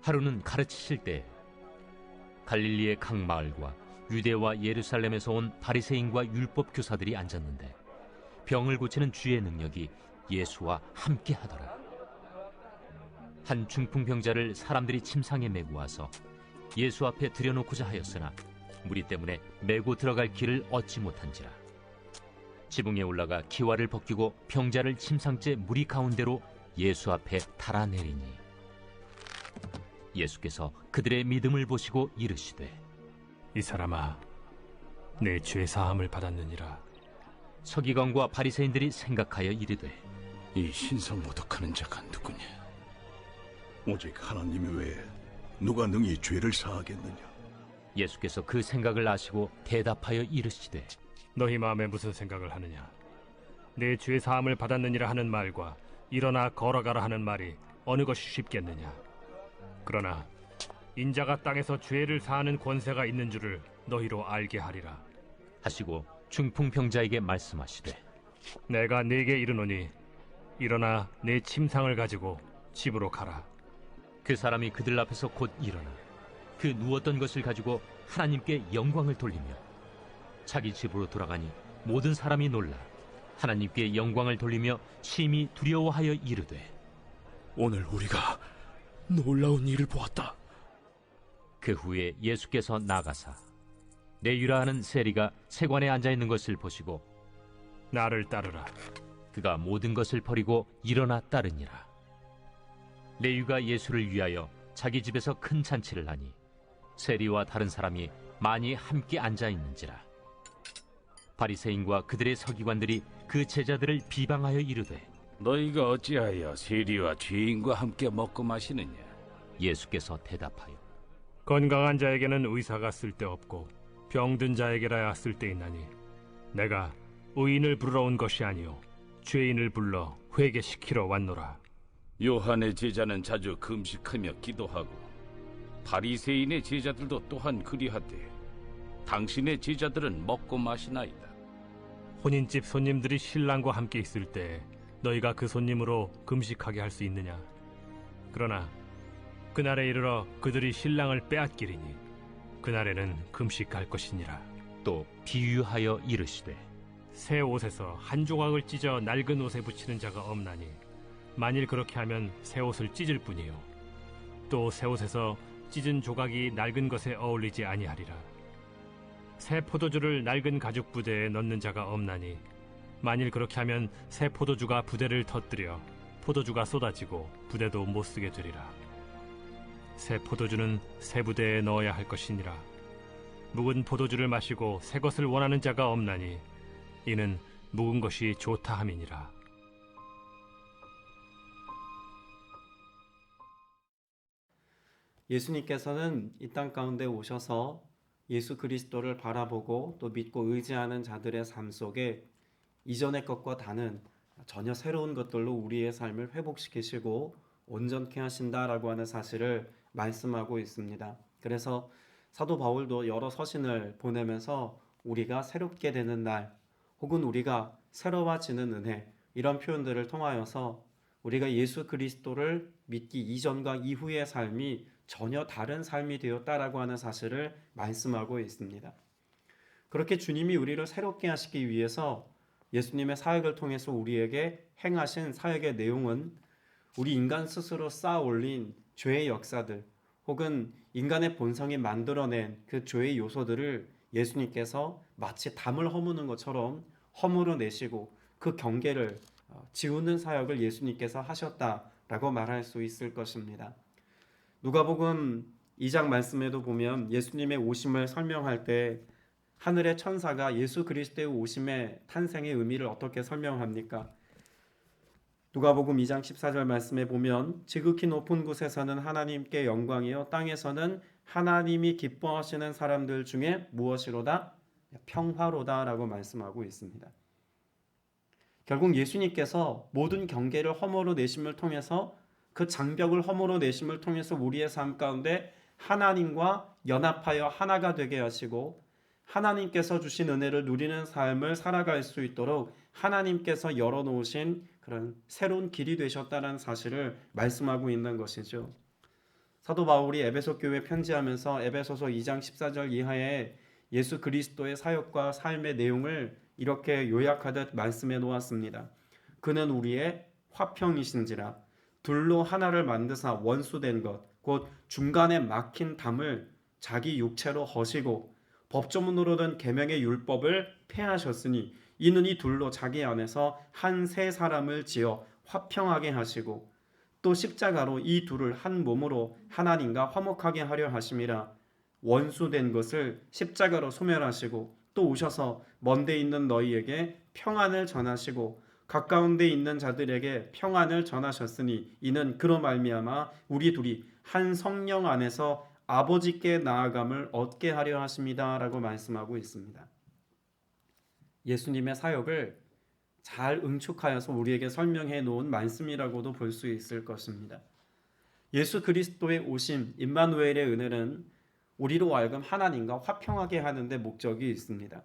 하루는 가르치실 때 갈릴리의 각 마을과 유대와 예루살렘에서 온 바리새인과 율법 교사들이 앉았는데 병을 고치는 주의 능력이 예수와 함께 하더라. 한 중풍병자를 사람들이 침상에 메고 와서 예수 앞에 들여놓고자 하였으나 무리 때문에 메고 들어갈 길을 얻지 못한지라. 지붕에 올라가 기와를 벗기고 병자를 침상째 무리 가운데로 예수 앞에 달아내리니 예수께서 그들의 믿음을 보시고 이르시되 이 사람아, 내 죄 사함을 받았느니라. 서기관과 바리새인들이 생각하여 이르되 이 신성 모독하는 자가 누구냐? 오직 하나님 외에 누가 능히 죄를 사하겠느냐? 예수께서 그 생각을 아시고 대답하여 이르시되 너희 마음에 무슨 생각을 하느냐? 내 죄 사함을 받았느니라 하는 말과 일어나 걸어가라 하는 말이 어느 것이 쉽겠느냐? 그러나 인자가 땅에서 죄를 사하는 권세가 있는 줄을 너희로 알게 하리라. 하시고 중풍병자에게 말씀하시되 내가 네게 이르노니 일어나 내 침상을 가지고 집으로 가라. 그 사람이 그들 앞에서 곧 일어나 그 누웠던 것을 가지고 하나님께 영광을 돌리며 자기 집으로 돌아가니 모든 사람이 놀라 하나님께 영광을 돌리며 심히 두려워하여 이르되 오늘 우리가 놀라운 일을 보았다. 그 후에 예수께서 나가사 네유라 하는 세리가 세관에 앉아있는 것을 보시고 나를 따르라. 그가 모든 것을 버리고 일어나 따르니라. 레위가 예수를 위하여 자기 집에서 큰 잔치를 하니 세리와 다른 사람이 많이 함께 앉아있는지라. 바리새인과 그들의 서기관들이 그 제자들을 비방하여 이르되 너희가 어찌하여 세리와 죄인과 함께 먹고 마시느냐? 예수께서 대답하여 건강한 자에게는 의사가 쓸데없고 병든 자에게라야 쓸데있나니 내가 의인을 부르러 온 것이 아니요 죄인을 불러 회개시키러 왔노라. 요한의 제자는 자주 금식하며 기도하고 바리새인의 제자들도 또한 그리하되 당신의 제자들은 먹고 마시나이다. 혼인집 손님들이 신랑과 함께 있을 때 너희가 그 손님으로 금식하게 할 수 있느냐? 그러나 그날에 이르러 그들이 신랑을 빼앗기리니 그날에는 금식할 것이니라. 또 비유하여 이르시되 새 옷에서 한 조각을 찢어 낡은 옷에 붙이는 자가 없나니 만일 그렇게 하면 새 옷을 찢을 뿐이요 또 새 옷에서 찢은 조각이 낡은 것에 어울리지 아니하리라. 새 포도주를 낡은 가죽 부대에 넣는 자가 없나니 만일 그렇게 하면 새 포도주가 부대를 터뜨려 포도주가 쏟아지고 부대도 못 쓰게 되리라. 새 포도주는 새 부대에 넣어야 할 것이니라. 묵은 포도주를 마시고 새 것을 원하는 자가 없나니 이는 묵은 것이 좋다 함이니라. 예수님께서는 이 땅 가운데 오셔서 예수 그리스도를 바라보고 또 믿고 의지하는 자들의 삶 속에 이전의 것과 다른 전혀 새로운 것들로 우리의 삶을 회복시키시고 온전케 하신다라고 하는 사실을 말씀하고 있습니다. 그래서 사도 바울도 여러 서신을 보내면서 우리가 새롭게 되는 날 혹은 우리가 새로워지는 은혜 이런 표현들을 통하여서 우리가 예수 그리스도를 믿기 이전과 이후의 삶이 전혀 다른 삶이 되었다라고 하는 사실을 말씀하고 있습니다. 그렇게 주님이 우리를 새롭게 하시기 위해서 예수님의 사역을 통해서 우리에게 행하신 사역의 내용은 우리 인간 스스로 쌓아 올린 죄의 역사들 혹은 인간의 본성이 만들어낸 그 죄의 요소들을 예수님께서 마치 담을 허무는 것처럼 허물어 내시고 그 경계를 지우는 사역을 예수님께서 하셨다라고 말할 수 있을 것입니다. 누가복음 2장 말씀에도 보면 예수님의 오심을 설명할 때 하늘의 천사가 예수 그리스도의 오심의 탄생의 의미를 어떻게 설명합니까? 누가복음 2장 14절 말씀에 보면 지극히 높은 곳에서는 하나님께 영광이요 땅에서는 하나님이 기뻐하시는 사람들 중에 무엇이로다? 평화로다라고 말씀하고 있습니다. 결국 예수님께서 모든 경계를 허물어 내심을 통해서 그 장벽을 허물어 내심을 통해서 우리의 삶 가운데 하나님과 연합하여 하나가 되게 하시고 하나님께서 주신 은혜를 누리는 삶을 살아갈 수 있도록 하나님께서 열어놓으신 그런 새로운 길이 되셨다는 사실을 말씀하고 있는 것이죠. 사도 바울이 에베소 교회 편지하면서 에베소서 2장 14절 이하에 예수 그리스도의 사역과 삶의 내용을 이렇게 요약하듯 말씀해 놓았습니다. 그는 우리의 화평이신지라 둘로 하나를 만드사 원수된 것 곧 중간에 막힌 담을 자기 육체로 허시고 법조문으로는 계명의 율법을 폐하셨으니 이는 이 둘로 자기 안에서 한 세 사람을 지어 화평하게 하시고 또 십자가로 이 둘을 한 몸으로 하나님과 화목하게 하려 하심이라. 원수된 것을 십자가로 소멸하시고 또 오셔서 먼데 있는 너희에게 평안을 전하시고 가까운 데 있는 자들에게 평안을 전하셨으니 이는 그로 말미암아 우리 둘이 한 성령 안에서 아버지께 나아감을 얻게 하려 하십니다 라고 말씀하고 있습니다. 예수님의 사역을 잘 응축하여서 우리에게 설명해 놓은 말씀이라고도 볼 수 있을 것입니다. 예수 그리스도의 오심, 임마누엘의 은혜는 우리로 하여금 하나님과 화평하게 하는 데 목적이 있습니다.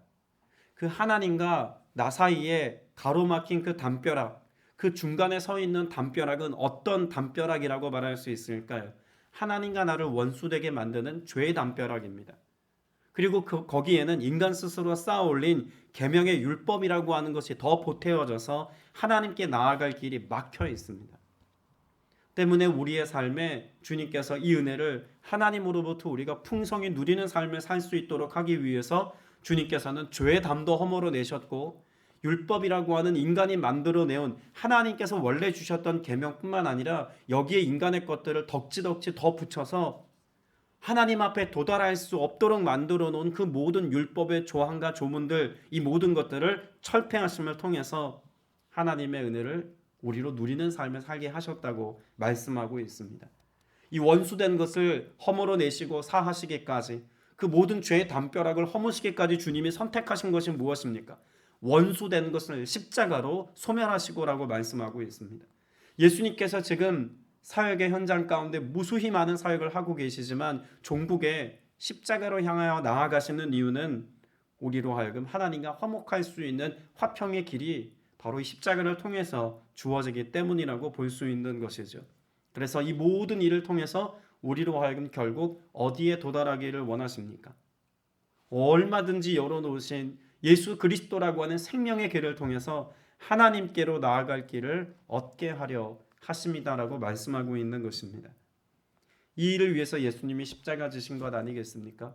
그 하나님과 나 사이에 가로막힌 그 담벼락, 그 중간에 서 있는 담벼락은 어떤 담벼락이라고 말할 수 있을까요? 하나님과 나를 원수되게 만드는 죄의 담벼락입니다. 그리고 거기에는 인간 스스로 쌓아 올린 계명의 율법이라고 하는 것이 더 보태어져서 하나님께 나아갈 길이 막혀 있습니다. 때문에 우리의 삶에 주님께서 이 은혜를 하나님으로부터 우리가 풍성히 누리는 삶을 살 수 있도록 하기 위해서 주님께서는 죄의 담도 허물어 내셨고 율법이라고 하는 인간이 만들어내온 하나님께서 원래 주셨던 계명뿐만 아니라 여기에 인간의 것들을 덕지덕지 더 붙여서 하나님 앞에 도달할 수 없도록 만들어 놓은 그 모든 율법의 조항과 조문들, 이 모든 것들을 철폐하심을 통해서 하나님의 은혜를 우리로 누리는 삶을 살게 하셨다고 말씀하고 있습니다. 이 원수된 것을 허물어 내시고 사하시기까지, 그 모든 죄의 담벼락을 허무시기까지 주님이 선택하신 것이 무엇입니까? 원수된 것을 십자가로 소멸하시고라고 말씀하고 있습니다. 예수님께서 지금 사역의 현장 가운데 무수히 많은 사역을 하고 계시지만 종국에 십자가로 향하여 나아가시는 이유는 우리로 하여금 하나님과 화목할 수 있는 화평의 길이 바로 이 십자가를 통해서 주어지기 때문이라고 볼 수 있는 것이죠. 그래서 이 모든 일을 통해서 우리로 하여금 결국 어디에 도달하기를 원하십니까? 얼마든지 열어놓으신 예수 그리스도라고 하는 생명의 길을 통해서 하나님께로 나아갈 길을 얻게 하려 하십니다라고 말씀하고 있는 것입니다. 이 일을 위해서 예수님이 십자가 지신 것 아니겠습니까?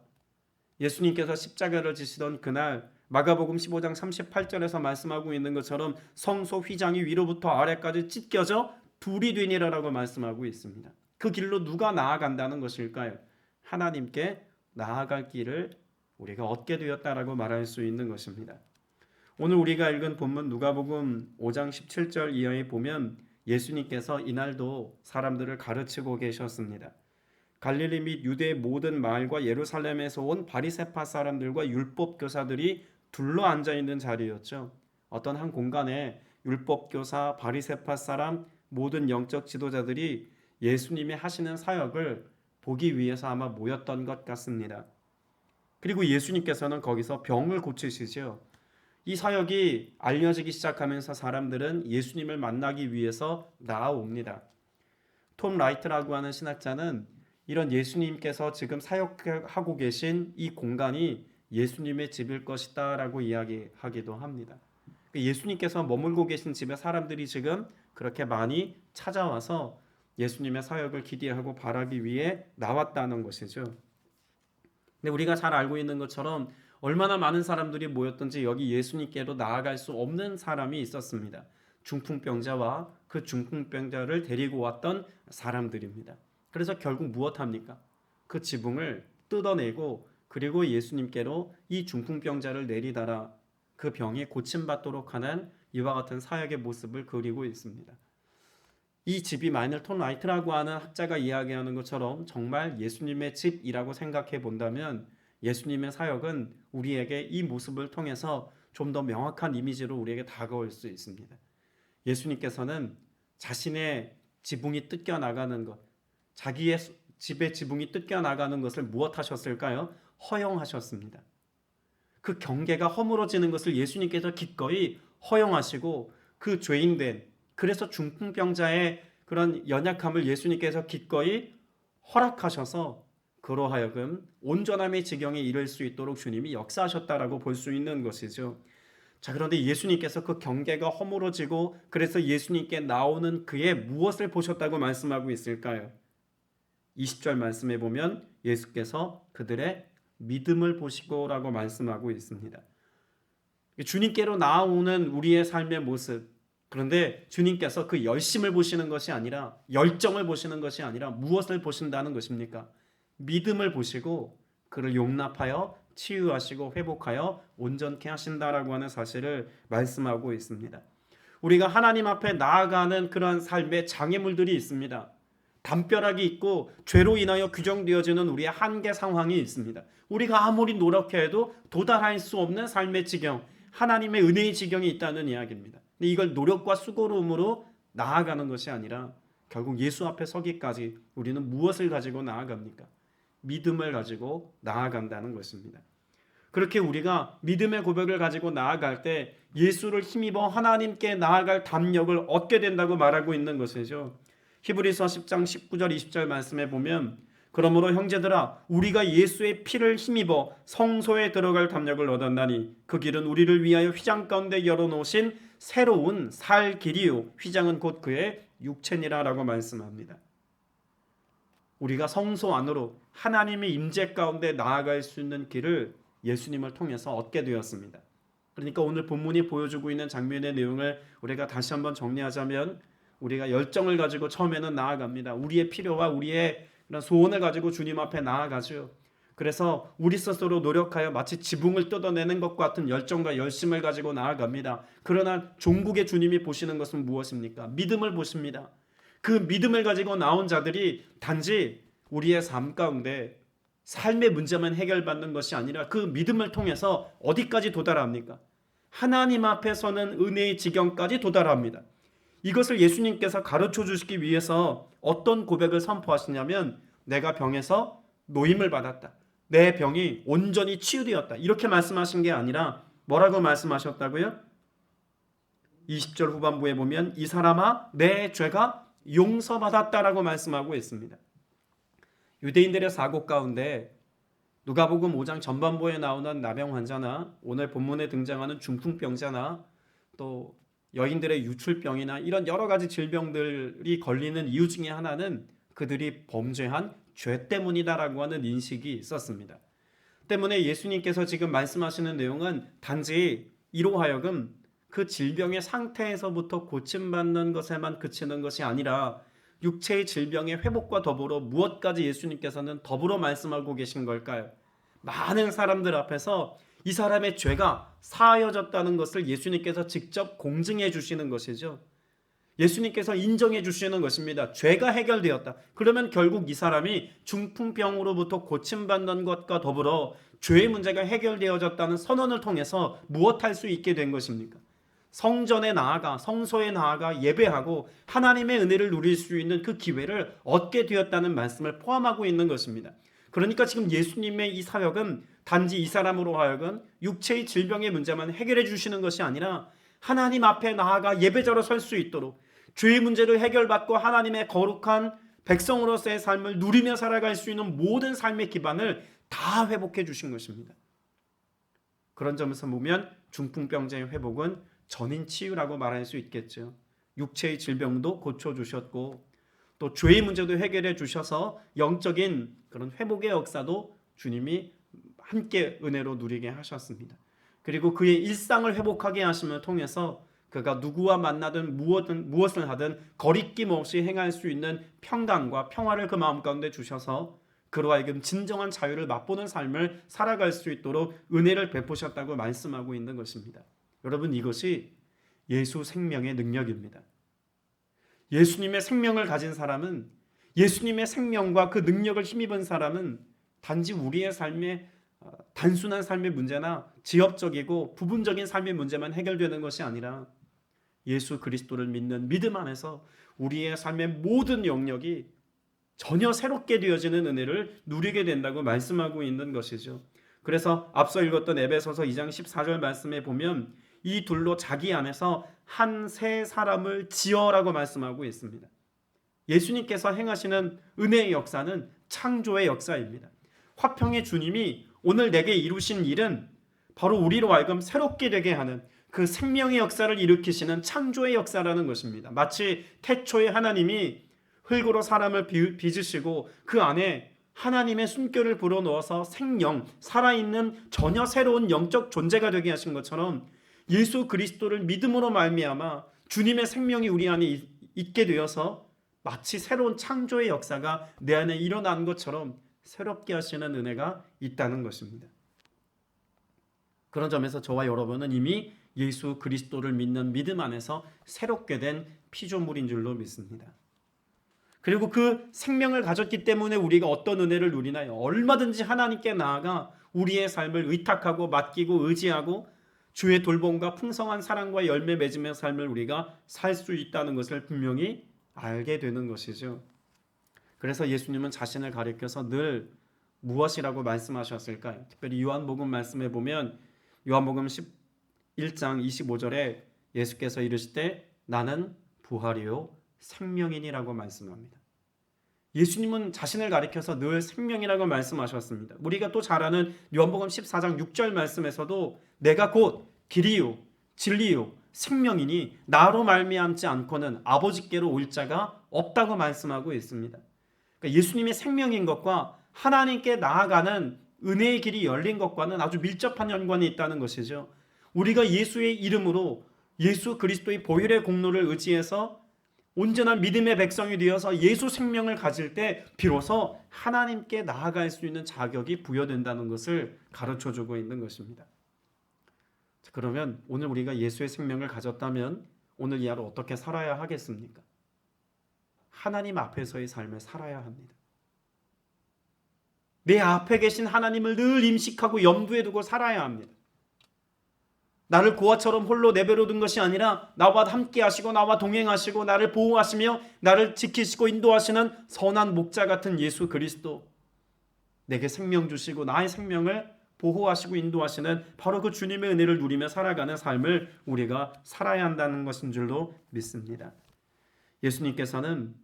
예수님께서 십자가를 지시던 그날 마가복음 15장 38절에서 말씀하고 있는 것처럼 성소 휘장이 위로부터 아래까지 찢겨져 둘이 되니라라고 말씀하고 있습니다. 그 길로 누가 나아간다는 것일까요? 하나님께 나아갈 길을 우리가 얻게 되었다라고 말할 수 있는 것입니다. 오늘 우리가 읽은 본문 누가복음 5장 17절 이하에 보면 예수님께서 이날도 사람들을 가르치고 계셨습니다. 갈릴리 및 유대의 모든 마을과 예루살렘에서 온 바리새파 사람들과 율법 교사들이 둘러 앉아 있는 자리였죠. 어떤 한 공간에 율법 교사, 바리새파 사람, 모든 영적 지도자들이 예수님이 하시는 사역을 보기 위해서 아마 모였던 것 같습니다. 그리고 예수님께서는 거기서 병을 고치시죠. 이 사역이 알려지기 시작하면서 사람들은 예수님을 만나기 위해서 나아옵니다. 톰 라이트라고 하는 신학자는 이런 예수님께서 지금 사역하고 계신 이 공간이 예수님의 집일 것이다 라고 이야기하기도 합니다. 예수님께서 머물고 계신 집에 사람들이 지금 그렇게 많이 찾아와서 예수님의 사역을 기대하고 바라기 위해 나왔다는 것이죠. 근데 우리가 잘 알고 있는 것처럼 얼마나 많은 사람들이 모였던지 여기 예수님께로 나아갈 수 없는 사람이 있었습니다. 중풍병자와 그 중풍병자를 데리고 왔던 사람들입니다. 그래서 결국 무엇합니까? 그 지붕을 뜯어내고 그리고 예수님께로 이 중풍병자를 내리다라 그 병이 고침받도록 하는 이와 같은 사역의 모습을 그리고 있습니다. 이 집이 만일 톰 라이트라고 하는 학자가 이야기하는 것처럼 정말 예수님의 집이라고 생각해 본다면 예수님의 사역은 우리에게 이 모습을 통해서 좀 더 명확한 이미지로 우리에게 다가올 수 있습니다. 예수님께서는 자신의 지붕이 뜯겨나가는 것, 자기의 집의 지붕이 뜯겨나가는 것을 무엇하셨을까요? 허용하셨습니다. 그 경계가 허물어지는 것을 예수님께서 기꺼이 허용하시고 그 죄인된 그래서 중풍병자의 그런 연약함을 예수님께서 기꺼이 허락하셔서 그로 하여금 온전함의 지경에 이를 수 있도록 주님이 역사하셨다라고 볼 수 있는 것이죠. 자, 그런데 예수님께서 그 경계가 허물어지고 그래서 예수님께 나오는 그의 무엇을 보셨다고 말씀하고 있을까요? 20절 말씀에 보면 예수께서 그들의 믿음을 보시고라고 말씀하고 있습니다. 주님께로 나아오는 우리의 삶의 모습, 그런데 주님께서 그 열심을 보시는 것이 아니라, 열정을 보시는 것이 아니라 무엇을 보신다는 것입니까? 믿음을 보시고 그를 용납하여 치유하시고 회복하여 온전케 하신다라고 하는 사실을 말씀하고 있습니다. 우리가 하나님 앞에 나아가는 그러한 삶의 장애물들이 있습니다. 담벼락이 있고 죄로 인하여 규정되어지는 우리의 한계 상황이 있습니다. 우리가 아무리 노력해도 도달할 수 없는 삶의 지경, 하나님의 은혜의 지경이 있다는 이야기입니다. 근데 이걸 노력과 수고로움으로 나아가는 것이 아니라 결국 예수 앞에 서기까지 우리는 무엇을 가지고 나아갑니까? 믿음을 가지고 나아간다는 것입니다. 그렇게 우리가 믿음의 고백을 가지고 나아갈 때 예수를 힘입어 하나님께 나아갈 담력을 얻게 된다고 말하고 있는 것이죠. 히브리서 10장 19절 20절 말씀에 보면 그러므로 형제들아 우리가 예수의 피를 힘입어 성소에 들어갈 담력을 얻었나니 그 길은 우리를 위하여 휘장 가운데 열어놓으신 새로운 살 길이요 휘장은 곧 그의 육체니라라고 말씀합니다. 우리가 성소 안으로 하나님의 임재 가운데 나아갈 수 있는 길을 예수님을 통해서 얻게 되었습니다. 그러니까 오늘 본문이 보여주고 있는 장면의 내용을 우리가 다시 한번 정리하자면 우리가 열정을 가지고 처음에는 나아갑니다. 우리의 필요와 우리의 그런 소원을 가지고 주님 앞에 나아가죠. 그래서 우리 스스로 노력하여 마치 지붕을 뜯어내는 것 같은 열정과 열심을 가지고 나아갑니다. 그러나 종국의 주님이 보시는 것은 무엇입니까? 믿음을 보십니다. 그 믿음을 가지고 나온 자들이 단지 우리의 삶 가운데 삶의 문제만 해결받는 것이 아니라 그 믿음을 통해서 어디까지 도달합니까? 하나님 앞에 서는 은혜의 지경까지 도달합니다. 이것을 예수님께서 가르쳐 주시기 위해서 어떤 고백을 선포하시냐면 내가 병에서 노임을 받았다. 내 병이 온전히 치유되었다. 이렇게 말씀하신 게 아니라 뭐라고 말씀하셨다고요? 20절 후반부에 보면 이 사람아 내 죄가 용서받았다라고 말씀하고 있습니다. 유대인들의 사고 가운데 누가복음 5장 전반부에 나오는 나병 환자나 오늘 본문에 등장하는 중풍병자나 또 여인들의 유출병이나 이런 여러 가지 질병들이 걸리는 이유 중에 하나는 그들이 범죄한 죄 때문이다라고 하는 인식이 있었습니다. 때문에 예수님께서 지금 말씀하시는 내용은 단지 이로 하여금 그 질병의 상태에서부터 고침받는 것에만 그치는 것이 아니라 육체의 질병의 회복과 더불어 무엇까지 예수님께서는 더불어 말씀하고 계신 걸까요? 많은 사람들 앞에서 이 사람의 죄가 사하여졌다는 것을 예수님께서 직접 공증해 주시는 것이죠. 예수님께서 인정해 주시는 것입니다. 죄가 해결되었다. 그러면 결국 이 사람이 중풍병으로부터 고침받는 것과 더불어 죄의 문제가 해결되어졌다는 선언을 통해서 무엇할 수 있게 된 것입니까? 성전에 나아가 성소에 나아가 예배하고 하나님의 은혜를 누릴 수 있는 그 기회를 얻게 되었다는 말씀을 포함하고 있는 것입니다. 그러니까 지금 예수님의 이 사역은 단지 이 사람으로 하여금 육체의 질병의 문제만 해결해 주시는 것이 아니라 하나님 앞에 나아가 예배자로 설 수 있도록 죄의 문제를 해결받고 하나님의 거룩한 백성으로서의 삶을 누리며 살아갈 수 있는 모든 삶의 기반을 다 회복해 주신 것입니다. 그런 점에서 보면 중풍병자의 회복은 전인 치유라고 말할 수 있겠죠. 육체의 질병도 고쳐주셨고 또 죄의 문제도 해결해 주셔서 영적인 그런 회복의 역사도 주님이 함께 은혜로 누리게 하셨습니다. 그리고 그의 일상을 회복하게 하심을 통해서 그가 누구와 만나든 무엇을 하든 거리낌 없이 행할 수 있는 평강과 평화를 그 마음 가운데 주셔서 그로 하여금 진정한 자유를 맛보는 삶을 살아갈 수 있도록 은혜를 베푸셨다고 말씀하고 있는 것입니다. 여러분, 이것이 예수 생명의 능력입니다. 예수님의 생명을 가진 사람은, 예수님의 생명과 그 능력을 힘입은 사람은 단지 우리의 삶의 단순한 삶의 문제나 지엽적이고 부분적인 삶의 문제만 해결되는 것이 아니라 예수 그리스도를 믿는 믿음 안에서 우리의 삶의 모든 영역이 전혀 새롭게 되어지는 은혜를 누리게 된다고 말씀하고 있는 것이죠. 그래서 앞서 읽었던 에베소서 2장 14절 말씀에 보면 이 둘로 자기 안에서 한 새 사람을 지어라고 말씀하고 있습니다. 예수님께서 행하시는 은혜의 역사는 창조의 역사입니다. 화평의 주님이 오늘 내게 이루신 일은 바로 우리로 하여금 새롭게 되게 하는 그 생명의 역사를 일으키시는 창조의 역사라는 것입니다. 마치 태초에 하나님이 흙으로 사람을 빚으시고 그 안에 하나님의 숨결을 불어넣어서 생명, 살아있는 전혀 새로운 영적 존재가 되게 하신 것처럼 예수 그리스도를 믿음으로 말미암아 주님의 생명이 우리 안에 있게 되어서 마치 새로운 창조의 역사가 내 안에 일어난 것처럼 새롭게 하시는 은혜가 있다는 것입니다. 그런 점에서 저와 여러분은 이미 예수 그리스도를 믿는 믿음 안에서 새롭게 된 피조물인 줄로 믿습니다. 그리고 그 생명을 가졌기 때문에 우리가 어떤 은혜를 누리나요? 얼마든지 하나님께 나아가 우리의 삶을 의탁하고 맡기고 의지하고 주의 돌봄과 풍성한 사랑과 열매 맺으며 삶을 우리가 살 수 있다는 것을 분명히 알게 되는 것이죠. 그래서 예수님은 자신을 가리켜서 늘 무엇이라고 말씀하셨을까요? 특별히 요한복음 말씀에 보면 요한복음 11장 25절에 예수께서 이르시되 나는 부활이요 생명이니라고 말씀합니다. 예수님은 자신을 가리켜서 늘 생명이라고 말씀하셨습니다. 우리가 또 잘 아는 요한복음 14장 6절 말씀에서도 내가 곧 길이요 진리요 생명이니 나로 말미암지 않고는 아버지께로 올 자가 없다고 말씀하고 있습니다. 그러니까 예수님의 생명인 것과 하나님께 나아가는 은혜의 길이 열린 것과는 아주 밀접한 연관이 있다는 것이죠. 우리가 예수의 이름으로 예수 그리스도의 보혈의 공로를 의지해서 온전한 믿음의 백성이 되어서 예수 생명을 가질 때 비로소 하나님께 나아갈 수 있는 자격이 부여된다는 것을 가르쳐주고 있는 것입니다. 그러면 오늘 우리가 예수의 생명을 가졌다면 오늘 이 하루 어떻게 살아야 하겠습니까? 하나님 앞에서의 삶을 살아야 합니다. 내 앞에 계신 하나님을 늘 임식하고 염두에 두고 살아야 합니다. 나를 고아처럼 홀로 내버려 둔 것이 아니라 나와 함께 하시고 나와 동행하시고 나를 보호하시며 나를 지키시고 인도하시는 선한 목자 같은 예수 그리스도, 내게 생명 주시고 나의 생명을 보호하시고 인도하시는 바로 그 주님의 은혜를 누리며 살아가는 삶을 우리가 살아야 한다는 것인 줄로 믿습니다. 예수님께서는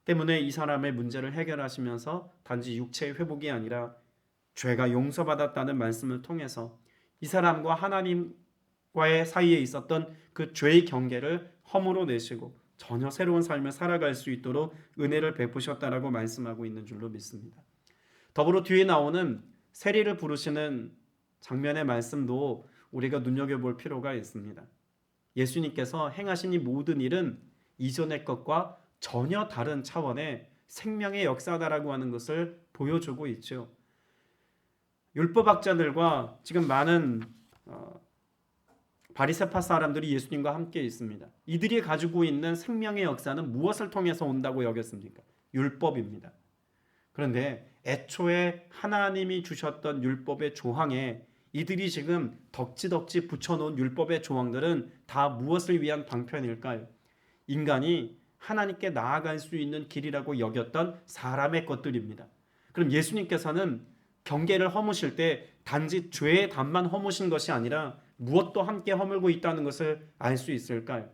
때문에 이 사람의 문제를 해결하시면서 단지 육체의 회복이 아니라 죄가 용서받았다는 말씀을 통해서 이 사람과 하나님과의 사이에 있었던 그 죄의 경계를 허물어 내시고 전혀 새로운 삶을 살아갈 수 있도록 은혜를 베푸셨다라고 말씀하고 있는 줄로 믿습니다. 더불어 뒤에 나오는 세리를 부르시는 장면의 말씀도 우리가 눈여겨볼 필요가 있습니다. 예수님께서 행하신 이 모든 일은 이전의 것과 전혀 다른 차원의 생명의 역사다라고 하는 것을 보여주고 있죠. 율법학자들과 지금 많은 바리새파 사람들이 예수님과 함께 있습니다. 이들이 가지고 있는 생명의 역사는 무엇을 통해서 온다고 여겼습니까? 율법입니다. 그런데 애초에 하나님이 주셨던 율법의 조항에 이들이 지금 덕지덕지 붙여놓은 율법의 조항들은 다 무엇을 위한 방편일까요? 인간이 하나님께 나아갈 수 있는 길이라고 여겼던 사람의 것들입니다. 그럼 예수님께서는 경계를 허무실 때 단지 죄의 단만 허무신 것이 아니라 무엇도 함께 허물고 있다는 것을 알 수 있을까요?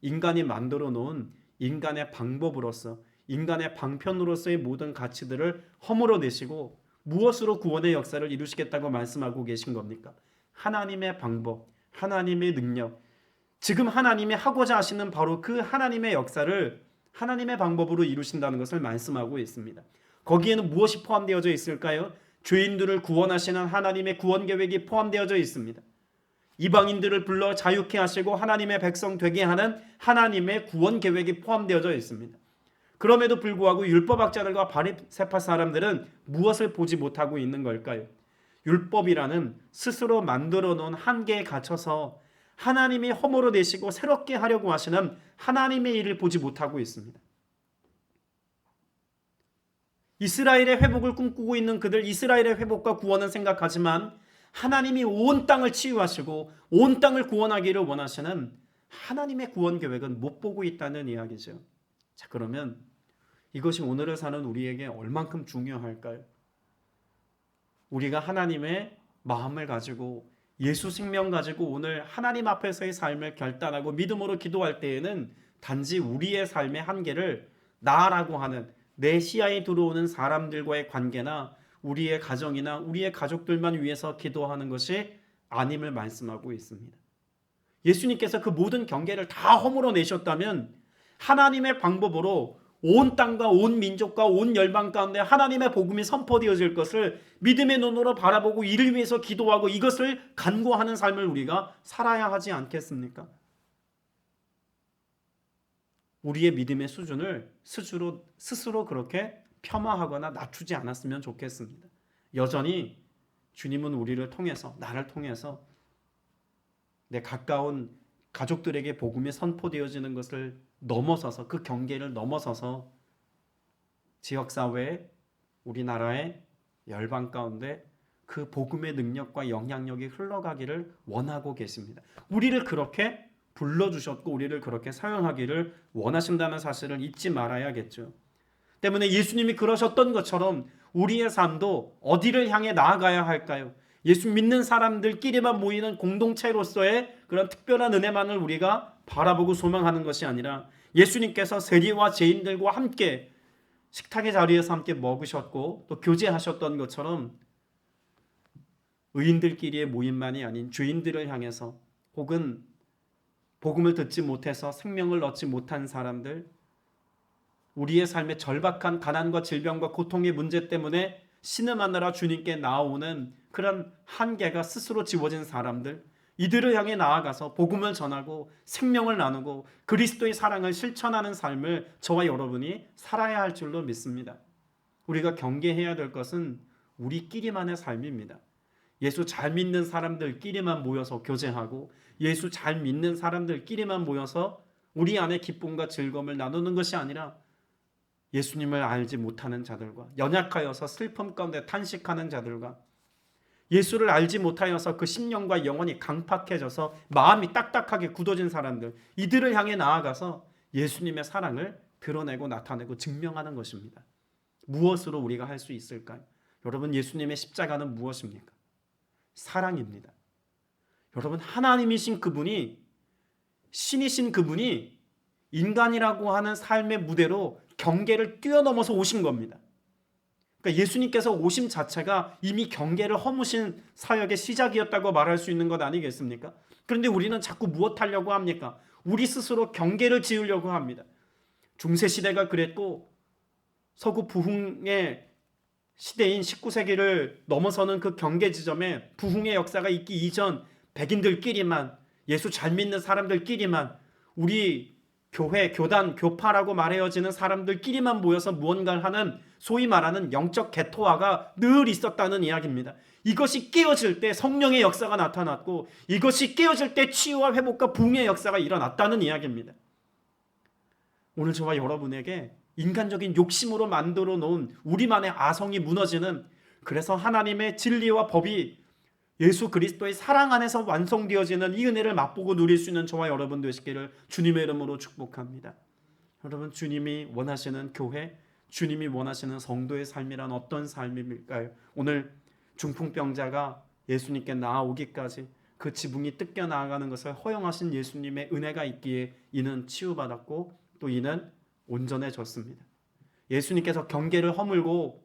인간이 만들어 놓은 인간의 방법으로서 인간의 방편으로서의 모든 가치들을 허물어 내시고 무엇으로 구원의 역사를 이루시겠다고 말씀하고 계신 겁니까? 하나님의 방법, 하나님의 능력, 지금 하나님이 하고자 하시는 바로 그 하나님의 역사를 하나님의 방법으로 이루신다는 것을 말씀하고 있습니다. 거기에는 무엇이 포함되어져 있을까요? 죄인들을 구원하시는 하나님의 구원 계획이 포함되어져 있습니다. 이방인들을 불러 자유케 하시고 하나님의 백성 되게 하는 하나님의 구원 계획이 포함되어져 있습니다. 그럼에도 불구하고 율법학자들과 바리새파 사람들은 무엇을 보지 못하고 있는 걸까요? 율법이라는 스스로 만들어 놓은 한계에 갇혀서 하나님이 허물어 내시고 새롭게 하려고 하시는 하나님의 일을 보지 못하고 있습니다. 이스라엘의 회복을 꿈꾸고 있는 그들, 이스라엘의 회복과 구원은 생각하지만 하나님이 온 땅을 치유하시고 온 땅을 구원하기를 원하시는 하나님의 구원 계획은 못 보고 있다는 이야기죠. 자, 그러면 이것이 오늘을 사는 우리에게 얼만큼 중요할까요? 우리가 하나님의 마음을 가지고 예수 생명 가지고 오늘 하나님 앞에서의 삶을 결단하고 믿음으로 기도할 때에는 단지 우리의 삶의 한계를 나라고 하는 내 시야에 들어오는 사람들과의 관계나 우리의 가정이나 우리의 가족들만 위해서 기도하는 것이 아님을 말씀하고 있습니다. 예수님께서 그 모든 경계를 다 허물어 내셨다면 하나님의 방법으로 온 땅과 온 민족과 온 열방 가운데 하나님의 복음이 선포되어질 것을 믿음의 눈으로 바라보고 이를 위해서 기도하고 이것을 간구하는 삶을 우리가 살아야 하지 않겠습니까? 우리의 믿음의 수준을 스스로 그렇게 폄하하거나 낮추지 않았으면 좋겠습니다. 여전히 주님은 우리를 통해서, 나를 통해서 내 가까운 가족들에게 복음이 선포되어지는 것을 넘어서서, 그 경계를 넘어서서 지역사회, 우리나라의 열방 가운데 그 복음의 능력과 영향력이 흘러가기를 원하고 계십니다. 우리를 그렇게 불러주셨고 우리를 그렇게 사용하기를 원하신다는 사실을 잊지 말아야겠죠. 때문에 예수님이 그러셨던 것처럼 우리의 삶도 어디를 향해 나아가야 할까요? 예수 믿는 사람들끼리만 모이는 공동체로서의 그런 특별한 은혜만을 우리가 바라보고 소망하는 것이 아니라 예수님께서 세리와 죄인들과 함께 식탁의 자리에서 함께 먹으셨고 또 교제하셨던 것처럼 의인들끼리의 모임만이 아닌 죄인들을 향해서, 혹은 복음을 듣지 못해서 생명을 얻지 못한 사람들, 우리의 삶의 절박한 가난과 질병과 고통의 문제 때문에 신음하느라 주님께 나아오는 그런 한계가 스스로 지워진 사람들, 이들을 향해 나아가서 복음을 전하고 생명을 나누고 그리스도의 사랑을 실천하는 삶을 저와 여러분이 살아야 할 줄로 믿습니다. 우리가 경계해야 될 것은 우리끼리만의 삶입니다. 예수 잘 믿는 사람들끼리만 모여서 교제하고 예수 잘 믿는 사람들끼리만 모여서 우리 안에 기쁨과 즐거움을 나누는 것이 아니라 예수님을 알지 못하는 자들과, 연약하여서 슬픔 가운데 탄식하는 자들과, 예수를 알지 못하여서 그 심령과 영혼이 강팍해져서 마음이 딱딱하게 굳어진 사람들, 이들을 향해 나아가서 예수님의 사랑을 드러내고 나타내고 증명하는 것입니다. 무엇으로 우리가 할 수 있을까요? 여러분, 예수님의 십자가는 무엇입니까? 사랑입니다. 여러분, 하나님이신 그분이, 신이신 그분이 인간이라고 하는 삶의 무대로 경계를 뛰어넘어서 오신 겁니다. 그러니까 예수님께서 오심 자체가 이미 경계를 허무신 사역의 시작이었다고 말할 수 있는 것 아니겠습니까? 그런데 우리는 자꾸 무엇하려고 합니까? 우리 스스로 경계를 지으려고 합니다. 중세시대가 그랬고 서구 부흥의 시대인 19세기를 넘어서는 그 경계 지점에 부흥의 역사가 있기 이전 백인들끼리만, 예수 잘 믿는 사람들끼리만, 우리 교회, 교단, 교파라고 말해어지는 사람들끼리만 모여서 무언가를 하는 소위 말하는 영적 개토화가 늘 있었다는 이야기입니다. 이것이 깨어질 때 성령의 역사가 나타났고 이것이 깨어질 때 치유와 회복과 부흥의 역사가 일어났다는 이야기입니다. 오늘 저와 여러분에게 인간적인 욕심으로 만들어 놓은 우리만의 아성이 무너지는, 그래서 하나님의 진리와 법이 예수 그리스도의 사랑 안에서 완성되어지는 이 은혜를 맛보고 누릴 수 있는 저와 여러분 되시기를 주님의 이름으로 축복합니다. 여러분, 주님이 원하시는 교회, 주님이 원하시는 성도의 삶이란 어떤 삶일까요? 오늘 중풍병자가 예수님께 나아오기까지 그 지붕이 뜯겨 나아가는 것을 허용하신 예수님의 은혜가 있기에 이는 치유받았고 또 이는 온전해졌습니다. 예수님께서 경계를 허물고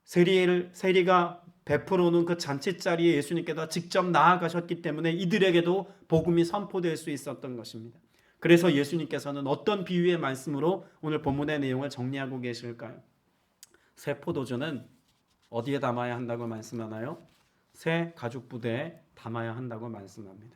세리가 베풀어놓은 그 잔치자리에 예수님께서 직접 나아가셨기 때문에 이들에게도 복음이 선포될 수 있었던 것입니다. 그래서 예수님께서는 어떤 비유의 말씀으로 오늘 본문의 내용을 정리하고 계실까요? 새 포도주는 어디에 담아야 한다고 말씀하나요? 새 가죽 부대에 담아야 한다고 말씀합니다.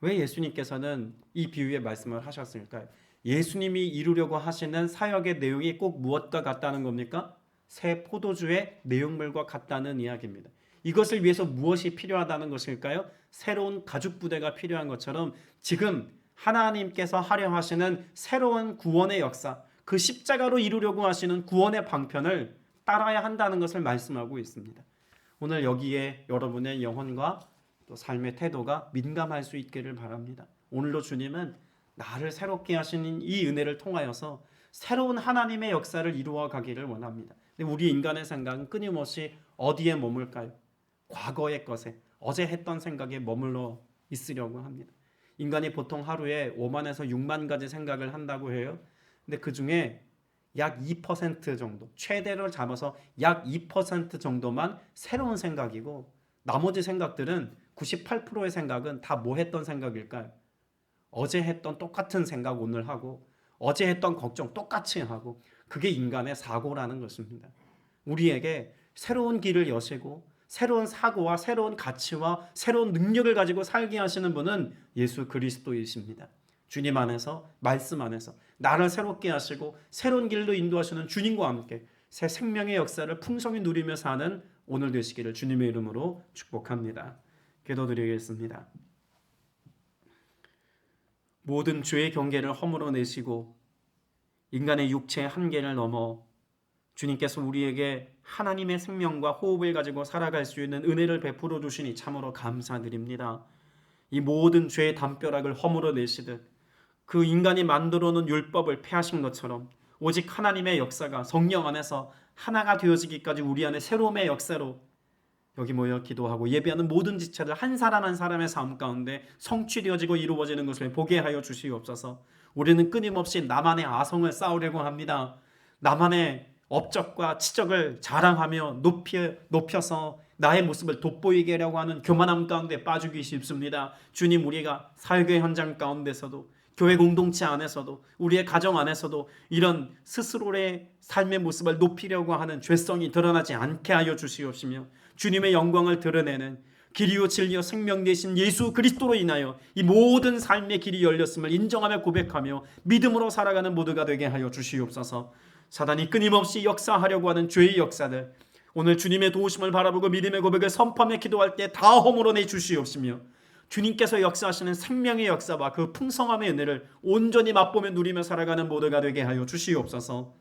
왜 예수님께서는 이 비유의 말씀을 하셨을까요? 예수님이 이루려고 하시는 사역의 내용이 꼭 무엇과 같다는 겁니까? 새 포도주의 내용물과 같다는 이야기입니다. 이것을 위해서 무엇이 필요하다는 것일까요? 새로운 가죽 부대가 필요한 것처럼 지금 하나님께서 하려 하시는 새로운 구원의 역사, 그 십자가로 이루려고 하시는 구원의 방편을 따라야 한다는 것을 말씀하고 있습니다. 오늘 여기에 여러분의 영혼과 또 삶의 태도가 민감할 수 있기를 바랍니다. 오늘도 주님은 나를 새롭게 하시는 이 은혜를 통하여서 새로운 하나님의 역사를 이루어 가기를 원합니다. 근데 우리 인간의 생각은 끊임없이 어디에 머물까요? 과거의 것에, 어제 했던 생각에 머물러 있으려고 합니다. 인간이 보통 하루에 5만에서 6만 가지 생각을 한다고 해요. 근데 그 중에 약 2% 정도, 최대를 잡아서 약 2% 정도만 새로운 생각이고 나머지 생각들은 98%의 생각은 다 뭐 했던 생각일까요? 어제 했던 똑같은 생각 오늘 하고 어제 했던 걱정 똑같이 하고 그게 인간의 사고라는 것입니다. 우리에게 새로운 길을 여시고 새로운 사고와 새로운 가치와 새로운 능력을 가지고 살게 하시는 분은 예수 그리스도이십니다. 주님 안에서 말씀 안에서 나를 새롭게 하시고 새로운 길로 인도하시는 주님과 함께 새 생명의 역사를 풍성히 누리며 사는 오늘 되시기를 주님의 이름으로 축복합니다. 기도드리겠습니다. 모든 죄의 경계를 허물어내시고 인간의 육체의 한계를 넘어 주님께서 우리에게 하나님의 생명과 호흡을 가지고 살아갈 수 있는 은혜를 베풀어 주시니 참으로 감사드립니다. 이 모든 죄의 담벼락을 허물어내시듯 그 인간이 만들어 놓은 율법을 폐하신 것처럼 오직 하나님의 역사가 성령 안에서 하나가 되어지기까지 우리 안에 새로움의 역사로 여기 모여 기도하고 예배하는 모든 지체들 한 사람 한 사람의 삶 가운데 성취되어지고 이루어지는 것을 보게 하여 주시옵소서. 우리는 끊임없이 나만의 아성을 쌓으려고 합니다. 나만의 업적과 치적을 자랑하며 높여서 나의 모습을 돋보이게 하려고 하는 교만함 가운데 빠지기 쉽습니다. 주님, 우리가 사역의 현장 가운데서도 교회 공동체 안에서도 우리의 가정 안에서도 이런 스스로의 삶의 모습을 높이려고 하는 죄성이 드러나지 않게 하여 주시옵시며 주님의 영광을 드러내는 길이요 진리요 생명 되신 예수 그리스도로 인하여 이 모든 삶의 길이 열렸음을 인정하며 고백하며 믿음으로 살아가는 모두가 되게 하여 주시옵소서. 사단이 끊임없이 역사하려고 하는 죄의 역사들 오늘 주님의 도우심을 바라보고 믿음의 고백을 선포하며 기도할 때 다 허물어내 주시옵시며 주님께서 역사하시는 생명의 역사와 그 풍성함의 은혜를 온전히 맛보며 누리며 살아가는 모두가 되게 하여 주시옵소서.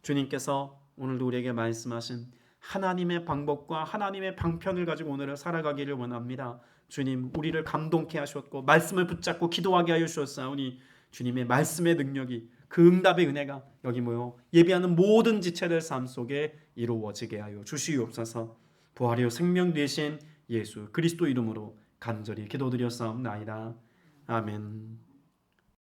주님께서 오늘도 우리에게 말씀하신 하나님의 방법과 하나님의 방편을 가지고 오늘을 살아가기를 원합니다. 주님, 우리를 감동케 하셨고 말씀을 붙잡고 기도하게 하여 주셨사오니 주님의 말씀의 능력이 그 응답의 은혜가 여기 모여 예배하는 모든 지체들 삶 속에 이루어지게 하여 주시옵소서. 부활이요 생명 되신 예수 그리스도 이름으로 간절히 기도드렸사옵나이다. 아멘.